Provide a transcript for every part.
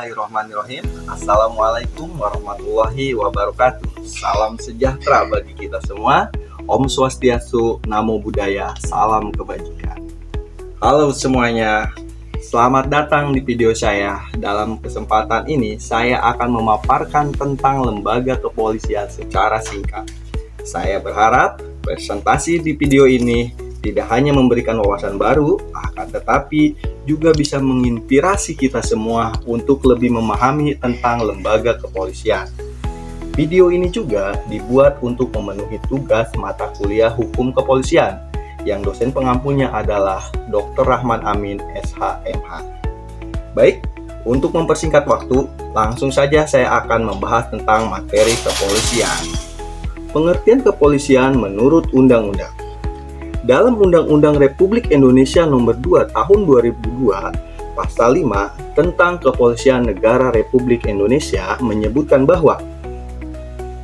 Bismillahirrahmanirrahim. Assalamualaikum warahmatullahi wabarakatuh. Salam sejahtera bagi kita semua. Om Swastiastu, Namo Buddhaya, salam kebajikan. Halo semuanya, selamat datang di video saya. Dalam kesempatan ini, saya akan memaparkan tentang lembaga kepolisian secara singkat. Saya berharap presentasi di video ini tidak hanya memberikan wawasan baru, akan tetapi juga bisa menginspirasi kita semua untuk lebih memahami tentang lembaga kepolisian. Video ini juga dibuat untuk memenuhi tugas mata kuliah Hukum Kepolisian, yang dosen pengampunya adalah Dr. Rahman Amin, SH.MH. Baik, untuk mempersingkat waktu, langsung saja saya akan membahas tentang materi kepolisian. Pengertian kepolisian menurut undang-undang. Dalam Undang-Undang Republik Indonesia Nomor 2 Tahun 2002, Pasal 5 tentang Kepolisian Negara Republik Indonesia menyebutkan bahwa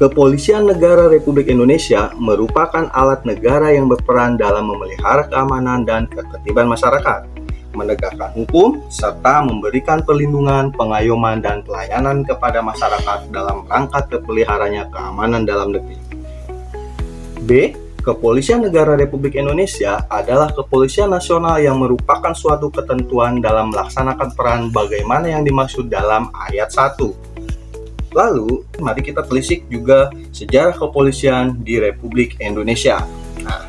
Kepolisian Negara Republik Indonesia merupakan alat negara yang berperan dalam memelihara keamanan dan ketertiban masyarakat, menegakkan hukum, serta memberikan perlindungan, pengayoman, dan pelayanan kepada masyarakat dalam rangka terpeliharanya keamanan dalam negeri. B. Kepolisian Negara Republik Indonesia adalah kepolisian nasional yang merupakan suatu ketentuan dalam melaksanakan peran bagaimana yang dimaksud dalam ayat 1. Lalu, mari kita telisik juga sejarah kepolisian di Republik Indonesia. Nah,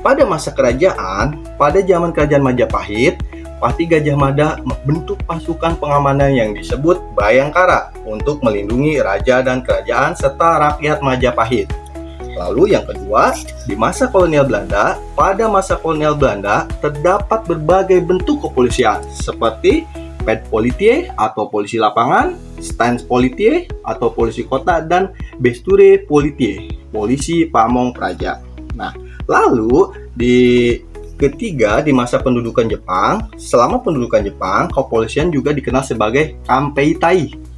pada masa kerajaan, pada zaman Kerajaan Majapahit, Patih Gajah Mada membentuk pasukan pengamanan yang disebut Bayangkara untuk melindungi raja dan kerajaan serta rakyat Majapahit. Lalu yang kedua, di masa kolonial Belanda, pada masa kolonial Belanda terdapat berbagai bentuk kepolisian seperti Petpolitie atau polisi lapangan, Stanspolitie atau polisi kota, dan Besturepolitie, polisi pamong praja. Nah, lalu di ketiga, di masa pendudukan Jepang, selama pendudukan Jepang, kepolisian juga dikenal sebagai Kampeitai,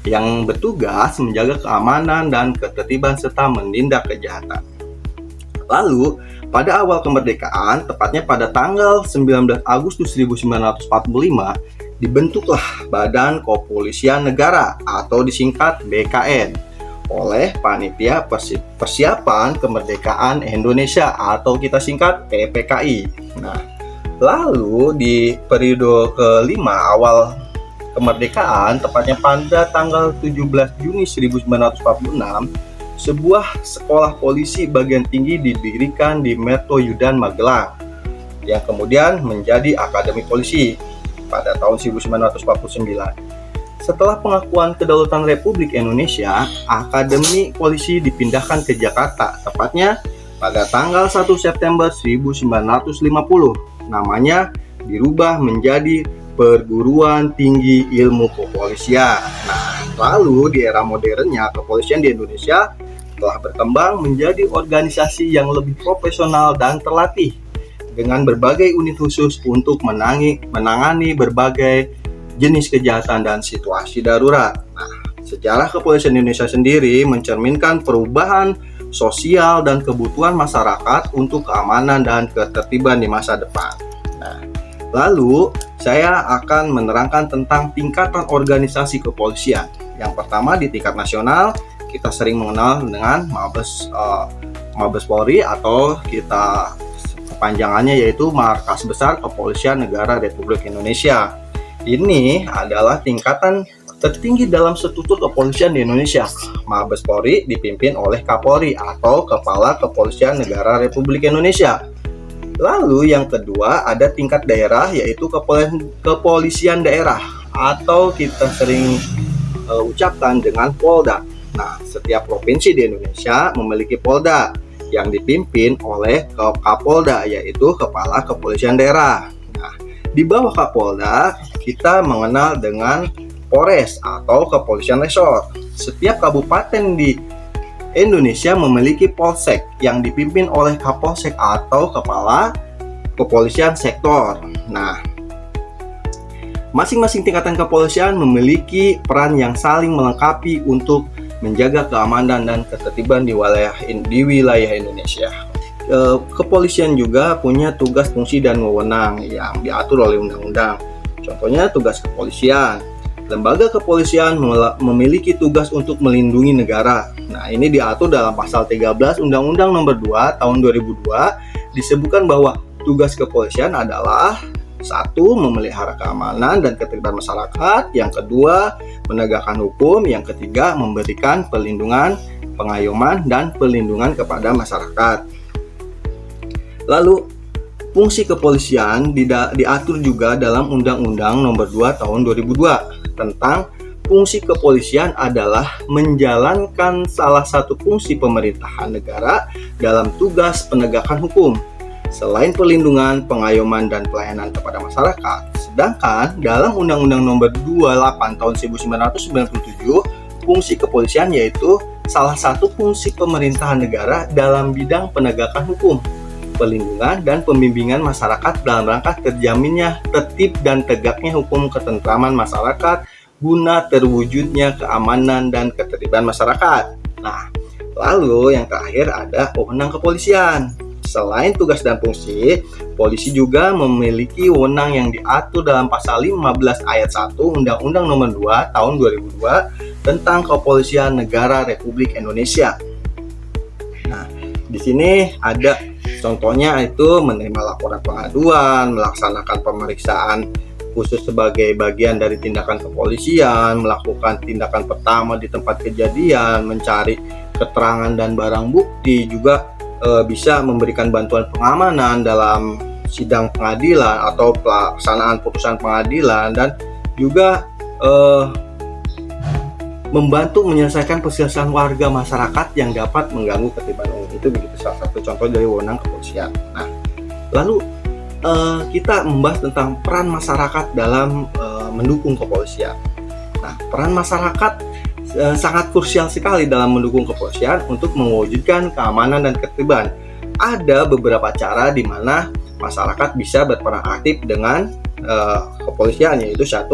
yang bertugas menjaga keamanan dan ketertiban serta menindak kejahatan. Lalu, pada awal kemerdekaan, tepatnya pada tanggal 19 Agustus 1945, dibentuklah Badan Kepolisian Negara atau disingkat BKN oleh Panitia Persiapan Kemerdekaan Indonesia atau kita singkat PPKI. Nah, lalu di periode kelima awal kemerdekaan, tepatnya pada tanggal 17 Juni 1946, sebuah sekolah polisi bagian tinggi didirikan di Mertoyudan, Magelang, yang kemudian menjadi Akademi Polisi pada tahun 1949. Setelah pengakuan kedaulatan Republik Indonesia, Akademi Polisi dipindahkan ke Jakarta, tepatnya pada tanggal 1 September 1950. Namanya dirubah menjadi Perguruan Tinggi Ilmu Kepolisian. Nah, lalu di era modernnya kepolisian di Indonesia telah berkembang menjadi organisasi yang lebih profesional dan terlatih dengan berbagai unit khusus untuk menangani berbagai jenis kejahatan dan situasi darurat. Nah, sejarah kepolisian Indonesia sendiri mencerminkan perubahan sosial dan kebutuhan masyarakat untuk keamanan dan ketertiban di masa depan. Nah, lalu saya akan menerangkan tentang tingkatan organisasi kepolisian. Yang pertama, di tingkat nasional kita sering mengenal dengan Mabes Polri atau kita kepanjangannya yaitu Markas Besar Kepolisian Negara Republik Indonesia. Ini adalah tingkatan tertinggi dalam struktur kepolisian di Indonesia. Mabes Polri dipimpin oleh Kapolri atau Kepala Kepolisian Negara Republik Indonesia. Lalu yang kedua ada tingkat daerah yaitu kepolisian daerah atau kita sering ucapkan dengan Polda. Nah, setiap provinsi di Indonesia memiliki Polda yang dipimpin oleh Kapolda yaitu Kepala Kepolisian Daerah. Nah, di bawah Kapolda kita mengenal dengan Polres atau Kepolisian Resort. Setiap kabupaten di Indonesia memiliki Polsek yang dipimpin oleh Kapolsek atau Kepala Kepolisian Sektor. Nah, masing-masing tingkatan kepolisian memiliki peran yang saling melengkapi untuk menjaga keamanan dan ketertiban di wilayah Indonesia. Kepolisian juga punya tugas, fungsi, dan wewenang yang diatur oleh undang-undang. Contohnya tugas kepolisian lembaga kepolisian memiliki tugas untuk melindungi negara. Nah, ini diatur dalam pasal 13 Undang-Undang Nomor 2 Tahun 2002, disebutkan bahwa tugas kepolisian adalah: 1. Memelihara keamanan dan ketertiban masyarakat. Yang kedua, menegakkan hukum. Yang ketiga, memberikan perlindungan, pengayoman, dan perlindungan kepada masyarakat. Lalu, fungsi kepolisian diatur juga dalam Undang-Undang Nomor 2 Tahun 2002 tentang fungsi kepolisian adalah menjalankan salah satu fungsi pemerintahan negara dalam tugas penegakan hukum, selain perlindungan, pengayoman, dan pelayanan kepada masyarakat. Sedangkan dalam Undang-Undang Nomor 28 Tahun 1997, fungsi kepolisian yaitu salah satu fungsi pemerintahan negara dalam bidang penegakan hukum, perlindungan, dan pembimbingan masyarakat dalam rangka terjaminnya tertib dan tegaknya hukum ketentraman masyarakat guna terwujudnya keamanan dan ketertiban masyarakat. Nah, lalu yang terakhir ada wewenang kepolisian. Selain tugas dan fungsi, polisi juga memiliki wewenang yang diatur dalam pasal 15 ayat 1 Undang-Undang Nomor 2 Tahun 2002 tentang Kepolisian Negara Republik Indonesia. Nah, di sini ada contohnya itu menerima laporan pengaduan, melaksanakan pemeriksaan khusus sebagai bagian dari tindakan kepolisian, melakukan tindakan pertama di tempat kejadian, mencari keterangan dan barang bukti, juga bisa memberikan bantuan pengamanan dalam sidang pengadilan atau pelaksanaan putusan pengadilan, dan juga membantu menyelesaikan perselisihan warga masyarakat yang dapat mengganggu ketertiban umum. Itu begitu salah satu contoh dari wewenang kepolisian. Nah, lalu kita membahas tentang peran masyarakat dalam mendukung kepolisian. Nah, peran masyarakat sangat krusial sekali dalam mendukung kepolisian untuk mewujudkan keamanan dan ketertiban. Ada beberapa cara di mana masyarakat bisa berperan aktif dengan kepolisian, yaitu 1.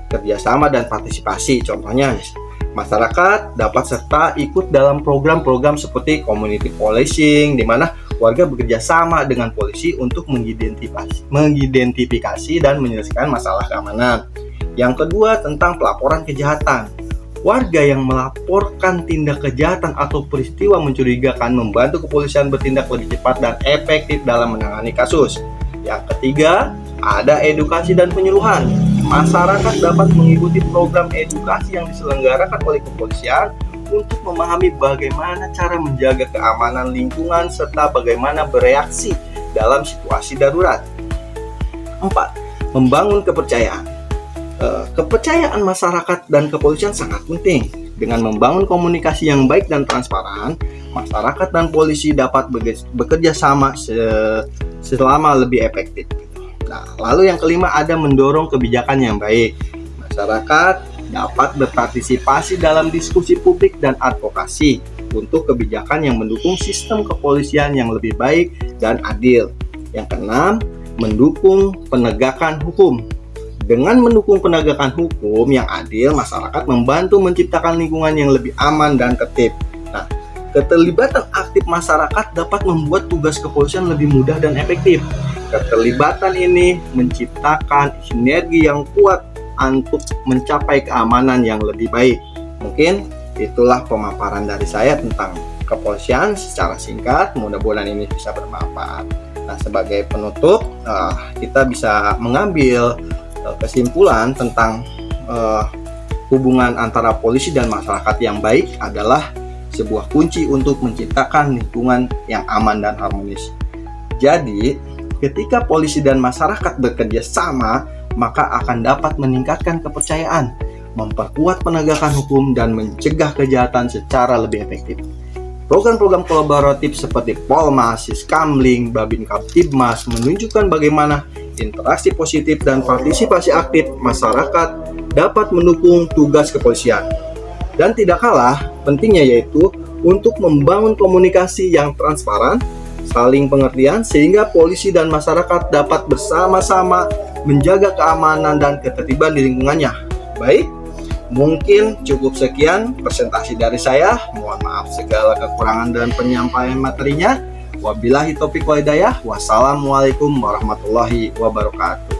Kerjasama dan partisipasi. Contohnya, masyarakat dapat serta ikut dalam program-program seperti community policing, di mana warga bekerja sama dengan polisi untuk mengidentifikasi dan menyelesaikan masalah keamanan. Yang kedua, tentang pelaporan kejahatan. Warga yang melaporkan tindak kejahatan atau peristiwa mencurigakan membantu kepolisian bertindak lebih cepat dan efektif dalam menangani kasus. Yang ketiga, ada edukasi dan penyuluhan. Masyarakat dapat mengikuti program edukasi yang diselenggarakan oleh kepolisian untuk memahami bagaimana cara menjaga keamanan lingkungan serta bagaimana bereaksi dalam situasi darurat. 4. Membangun kepercayaan. Kepercayaan masyarakat dan kepolisian sangat penting. Dengan membangun komunikasi yang baik dan transparan, masyarakat dan polisi dapat bekerja sama selama lebih efektif. Nah, lalu yang kelima ada mendorong kebijakan yang baik. Masyarakat dapat berpartisipasi dalam diskusi publik dan advokasi untuk kebijakan yang mendukung sistem kepolisian yang lebih baik dan adil. Yang keenam, mendukung penegakan hukum. Dengan mendukung penegakan hukum yang adil, masyarakat membantu menciptakan lingkungan yang lebih aman dan tertib. Nah, keterlibatan aktif masyarakat dapat membuat tugas kepolisian lebih mudah dan efektif. Keterlibatan ini menciptakan sinergi yang kuat untuk mencapai keamanan yang lebih baik. Mungkin itulah pemaparan dari saya tentang kepolisian secara singkat. Mudah-mudahan ini bisa bermanfaat. Nah, sebagai penutup, kita bisa mengambil kesimpulan tentang hubungan antara polisi dan masyarakat yang baik adalah sebuah kunci untuk menciptakan lingkungan yang aman dan harmonis. Jadi, ketika polisi dan masyarakat bekerja sama, maka akan dapat meningkatkan kepercayaan, memperkuat penegakan hukum, dan mencegah kejahatan secara lebih efektif. Program-program kolaboratif seperti Polmas, Siskamling, Babin Kaptibmas menunjukkan bagaimana interaksi positif dan partisipasi aktif masyarakat dapat mendukung tugas kepolisian. Dan tidak kalah pentingnya yaitu untuk membangun komunikasi yang transparan, saling pengertian, sehingga polisi dan masyarakat dapat bersama-sama menjaga keamanan dan ketertiban di lingkungannya. Baik, mungkin cukup sekian presentasi dari saya. Mohon maaf segala kekurangan dan penyampaian materinya. Wabillahi taufiq wal hidayah. Wassalamualaikum warahmatullahi wabarakatuh.